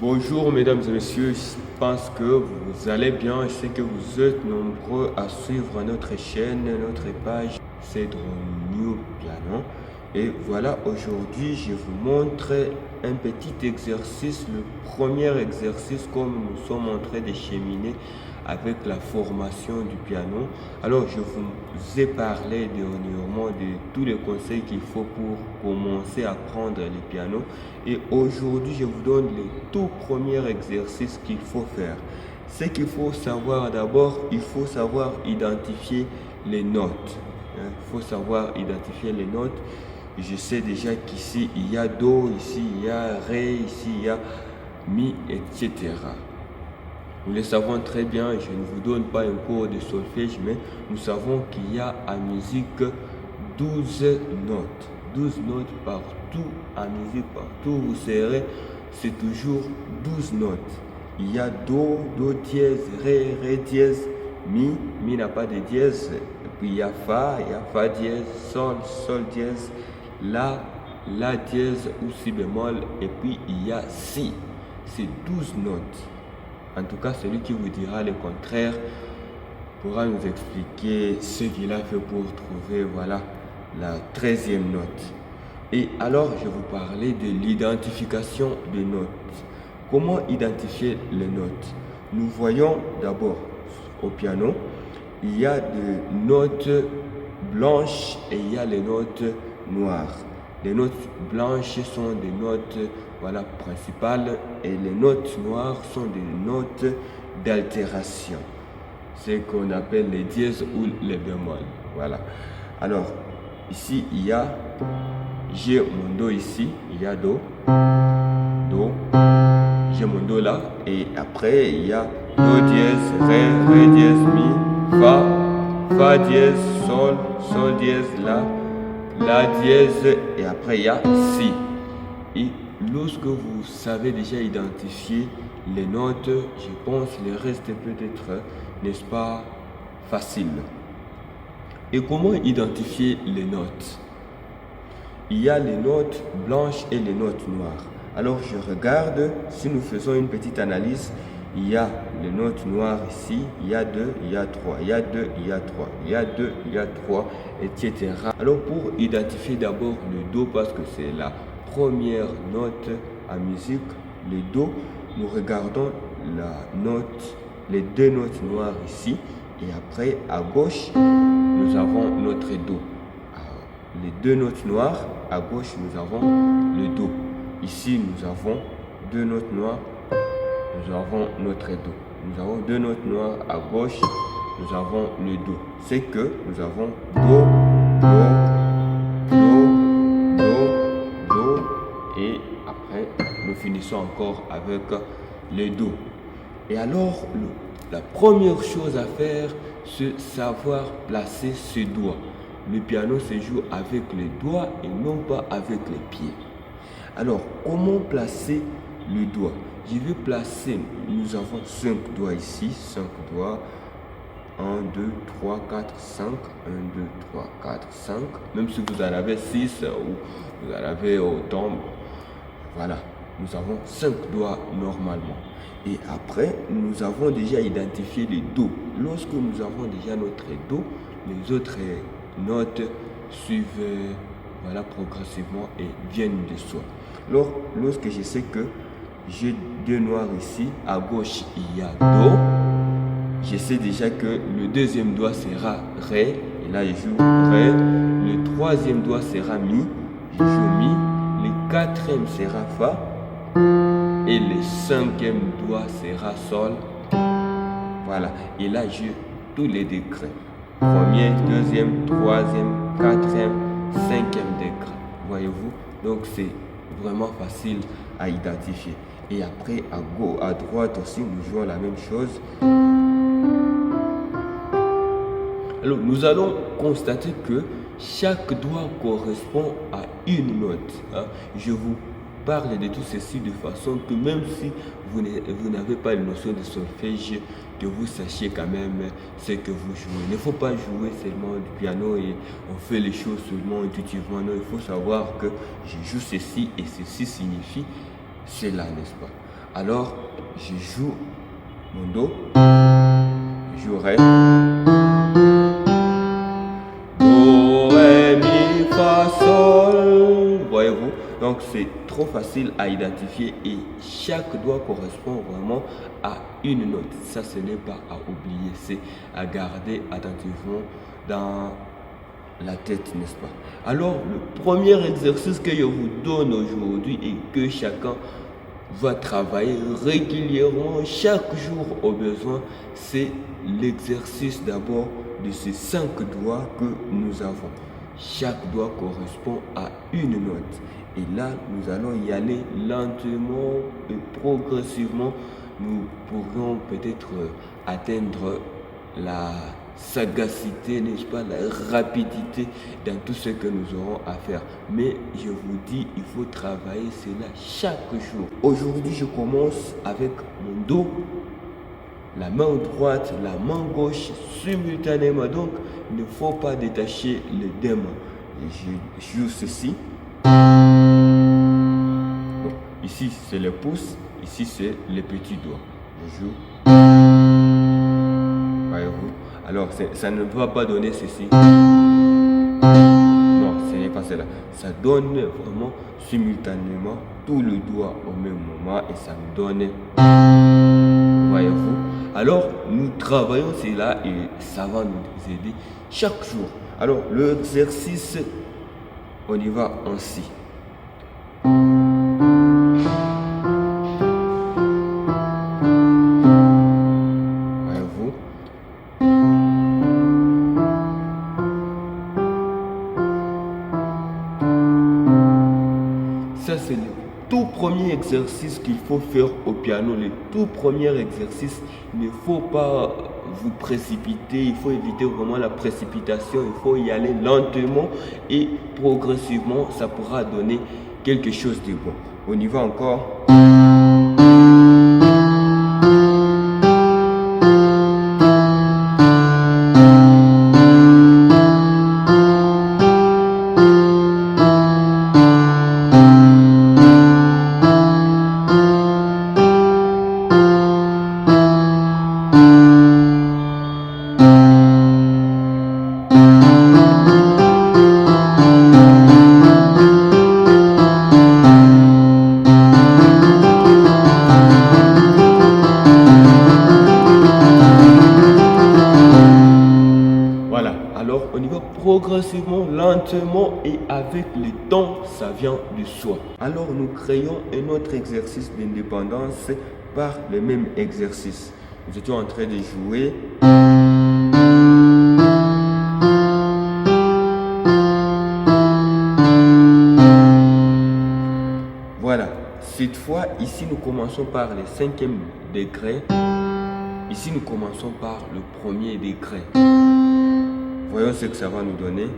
Bonjour mesdames et messieurs, je pense que vous allez bien. Je sais que vous êtes nombreux à suivre notre chaîne, notre page Cedro New Piano. Et voilà, aujourd'hui je vous montre un petit exercice, le premier exercice comme nous sommes en train de cheminer avec la formation du piano. Alors je vous ai parlé dernièrement de tous les conseils qu'il faut pour commencer à apprendre le piano. Et aujourd'hui je vous donne le tout premier exercice qu'il faut faire. Ce qu'il faut savoir d'abord, il faut savoir identifier les notes. Il faut savoir identifier les notes. Je sais déjà qu'ici il y a Do, ici il y a Ré, ici il y a Mi, etc. Nous le savons très bien, je ne vous donne pas un cours de solfège, mais nous savons qu'il y a en musique 12 notes. 12 notes partout, en musique, partout où vous serez, c'est toujours 12 notes. Il y a Do, Do dièse, Ré, Ré dièse, Mi, Mi n'a pas de dièse, et puis il y a Fa dièse, Sol, Sol dièse, La dièse ou Si bémol, et puis il y a Si. C'est 12 notes. En tout cas, celui qui vous dira le contraire pourra nous expliquer ce qu'il a fait pour trouver, voilà, la 13e note. Et alors, je vais vous parler de l'identification des notes. Comment identifier les notes? Nous voyons d'abord au piano, il y a des notes blanches et il y a les notes noires. Les notes blanches sont des notes principales et les notes noires sont des notes d'altération. Ce qu'on appelle les dièses ou les bémols. Voilà. Alors, ici, il y a, j'ai mon Do ici, il y a Do, Do, j'ai mon Do là, et après, il y a Do dièse, Ré, Ré dièse, Mi, Fa dièse, Sol, Sol dièse, La dièse, et après il y a Si. Et lorsque vous savez déjà identifier les notes, je pense le reste peut être, n'est-ce pas, facile. Et comment identifier les notes? Il y a les notes blanches et les notes noires. Alors je regarde, si nous faisons une petite analyse, il y a les notes noires ici, il y a 2, il y a 3, il y a 2, il y a 3, il y a 2, il y a 3, etc. Alors pour identifier d'abord le Do, parce que c'est la première note en musique, le Do, nous regardons la note, les deux notes noires ici, et après à gauche, nous avons notre Do. Alors, les deux notes noires, à gauche, nous avons le Do. Ici, nous avons deux notes noires. Nous avons notre Do. Nous avons deux notes noires à gauche. Nous avons le Do. C'est que nous avons Do, Do, Do, Do, Do. Et après, nous finissons encore avec le Do. Et alors, la première chose à faire, c'est savoir placer ses doigts. Le piano se joue avec les doigts et non pas avec les pieds. Alors, comment placer le doigt? Je vais placer, nous avons 5 doigts ici, 5 doigts, 1, 2, 3, 4, 5, 1, 2, 3, 4, 5, même si vous en avez 6 ou vous en avez autant, voilà, nous avons 5 doigts normalement. Et après, nous avons déjà identifié les Do. Lorsque nous avons déjà notre Do, les autres notes suivent progressivement et viennent de soi. Alors, lorsque je sais que j'ai deux noirs ici, à gauche il y a Do, je sais déjà que le deuxième doigt sera Ré, et là je joue Ré, le troisième doigt sera Mi, je joue Mi, le quatrième sera Fa, et le cinquième doigt sera Sol. Voilà, et là j'ai tous les degrés. Premier, deuxième, troisième, quatrième, cinquième degré. Voyez-vous? Donc c'est vraiment facile à identifier. Et après, à droite aussi, nous jouons la même chose. Alors, nous allons constater que chaque doigt correspond à une note. Je vous parle de tout ceci de façon que même si vous n'avez pas une notion de solfège, que vous sachiez quand même ce que vous jouez. Il ne faut pas jouer seulement du piano et on fait les choses seulement intuitivement. Non, il faut savoir que je joue ceci et ceci signifie cela, n'est-ce pas? Alors, je joue mon Do, je joue Ré, Do, Ré, Mi, Fa, Sol, voyez-vous. Donc c'est trop facile à identifier et chaque doigt correspond vraiment à une note. Ça, ce n'est pas à oublier, c'est à garder attentivement dans la tête, n'est-ce pas? Alors, le premier exercice que je vous donne aujourd'hui et que chacun va travailler régulièrement, chaque jour au besoin, c'est l'exercice d'abord de ces 5 doigts que nous avons. Chaque doigt correspond à une note. Et là, nous allons y aller lentement et progressivement. Nous pourrons peut-être atteindre la sagacité, n'est-ce pas, la rapidité dans tout ce que nous aurons à faire. Mais je vous dis, il faut travailler cela chaque jour. Aujourd'hui, je commence avec mon Do, la main droite, la main gauche simultanément. Donc, il ne faut pas détacher les deux mains. Je joue ceci. Donc, ici, c'est le pouce. Ici, c'est le petit doigt. Je joue. Voyez-vous? Alors, ça ne va pas donner ceci. Non, ce n'est pas cela. Ça donne vraiment simultanément tout le doigt au même moment et ça me donne. Voyez-vous? Alors, nous travaillons cela et ça va nous aider chaque jour. Alors, l'exercice, on y va ainsi. Voyez-vous? Ça, c'est le tout premier exercice qu'il faut faire au piano. Le tout premier exercice, il ne faut pas vous précipiter, il faut éviter vraiment la précipitation, il faut y aller lentement et progressivement, ça pourra donner quelque chose de bon. On y va encore. Alors, on y va progressivement, lentement et avec le temps, ça vient de soi. Alors, nous créons un autre exercice d'indépendance par le même exercice. Nous étions en train de jouer. Voilà. Cette fois, ici, nous commençons par le 5e degré. Ici, nous commençons par le 1er degré. Voyons ce que ça va nous donner.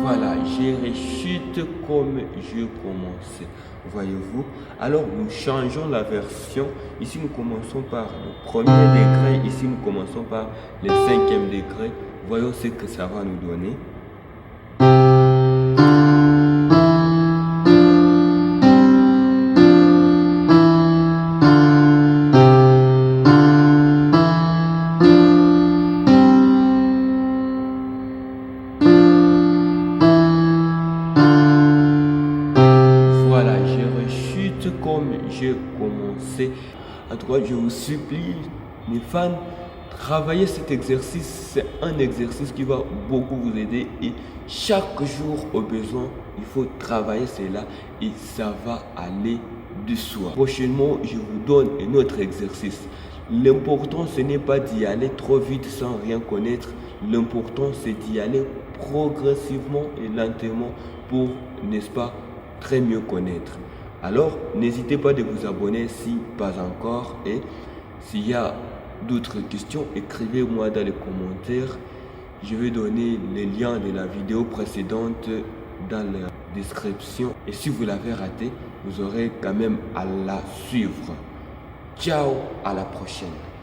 Voilà, j'ai rechute comme je commençais. Voyez-vous? Alors, nous changeons la version. Ici, nous commençons par le 1er degré. Ici, nous commençons par le 5e degré. Voyons ce que ça va nous donner. Voilà, je rechute comme j'ai commencé. En tout cas, je vous supplie, mes fans, travailler cet exercice, c'est un exercice qui va beaucoup vous aider et chaque jour au besoin, il faut travailler cela et ça va aller de soi. Prochainement, je vous donne un autre exercice. L'important, ce n'est pas d'y aller trop vite sans rien connaître. L'important, c'est d'y aller progressivement et lentement pour, n'est-ce pas, très mieux connaître. Alors, n'hésitez pas de vous abonner si pas encore et s'il y a d'autres questions, écrivez-moi dans les commentaires. Je vais donner les liens de la vidéo précédente dans la description. Et si vous l'avez raté, vous aurez quand même à la suivre. Ciao, à la prochaine.